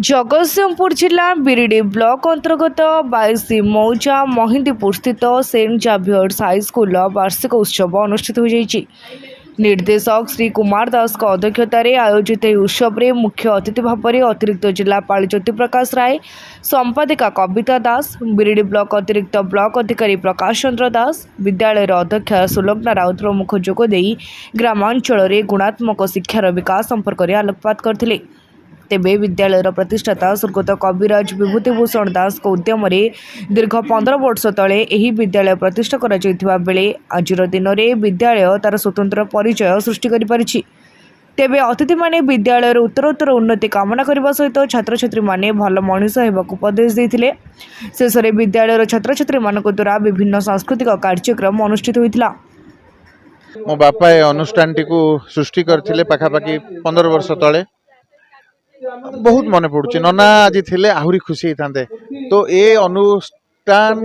जगतसिंहपुर जिला बिरिडी ब्लॉक अंतर्गत 22 मौजा महिंदीपुर स्थित सेंट जाभियर्स हाईस्कूल वार्षिक उत्सव अनुष्ठित हो जाइछि। निर्देशक श्री कुमार दास अध्यक्षतार आयोजित यह उत्सव में मुख्य अतिथि भाव में अतिरिक्त जिलापाल ज्योति प्रकाश राय, संपादिका कविता दास, बिरिडी ब्लॉक अतिरिक्त ब्लॉक अधिकारी प्रकाश चंद्र दास, विद्यालय अध्यक्षा सुलग्ना राउत प्रमुख जोगदे ग्रामांचल में गुणात्मक शिक्षार विकास संपर्क में आलोकपात करथिले। तेबे विद्यालय प्रतिष्ठाता स्वर्गत कविराज विभूतिभूषण दास उद्यम दीर्घ 15 वर्ष तले एही विद्यालय प्रतिष्ठा करा जायथिबा बेले आजिर दिन में विद्यालय तार स्वतंत्र परिचय सृष्टि करि परिछि। तेबे अतिथि माने विद्यालय उत्तरोत्तर उन्नति कामना करने सहित छात्र छात्री माने भल मनीष होबाक उपदेश देथिले। शेष में विद्यालय छात्र छात्री मानक द्वारा विभिन्न सांस्कृतिक कार्यक्रम अनुष्ठित होइतिला। मो बापा ए अनुष्ठान टी सृष्टि करथिले पाखापाखि 15 वर्ष तले। बहुत मन पड़ुछि नना आज थिले आहुरी खुशी होते। तो ये अनुष्ठान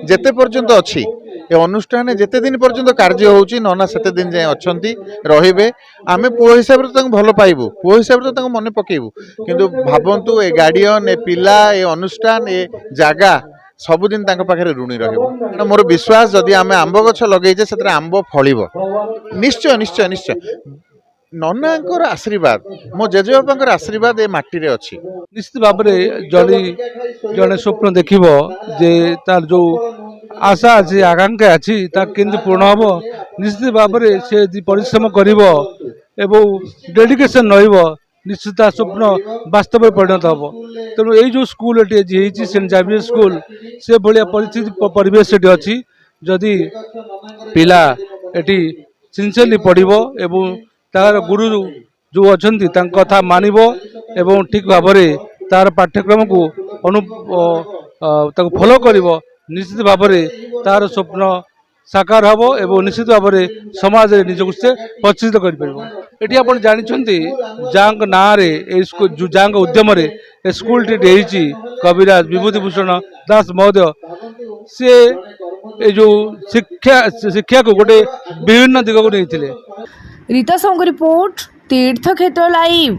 जेते पर्यंत अच्छी ए अनुष्ठान जेते दिन पर्यंत कार्य होउछि नना सेते दिन जाए अछंती रहिबे। आमे पुओ हिसाब रे तंग भलो पाइबु, पुओ हिसाब रे तंग मने पकेइबु। किंतु भाबंतु ए गार्डियन ए पिला ए अनुष्ठान ए जागा सबुदिन तांको पाखरे ऋणी रहिबो। मोर विश्वास जदि आमे आंब गछ लगेइजे सेतरे आंब फळिबो। निश्चय निश्चय निश्चय ननांकर आशीर्वाद, मो जेजेबापांकर आशीर्वाद ए माटी रे अछि। निश्चित भाव में जड़े स्वप्न देखिब जे तार जो आशा अच्छी आकांक्षा अच्छी केमती पूर्ण हम। निश्चित भाव में से परिश्रम करिब एवं डेडिकेशन रहिब निश्चित स्वप्न वास्तव में परिणत हम। तेणु यही जो स्कूल ये सेंट जावियर स्कूल से भाया परिस्थिति परिवेश अच्छी जदि पिला एटी सिंसियरली पढ़िबो एवं तार गुरु जो अच्छी कथा मानिब एवं ठीक भाव में तार पाठ्यक्रम को फॉलो करिब निश्चित भाव में तार स्वप्न साकार हम एवं निश्चित भाव में समाज में निजक से प्रतिष्ठित कर। ये आप जानते जांग ना जांग उद्यम स्कूल टी कविराज विभूतिभूषण दास महोदय से जो शिक्षा को गोटे विभिन्न दिग को नहीं। रीता संग रिपोर्ट तीर्थक्षेत्र लाइव।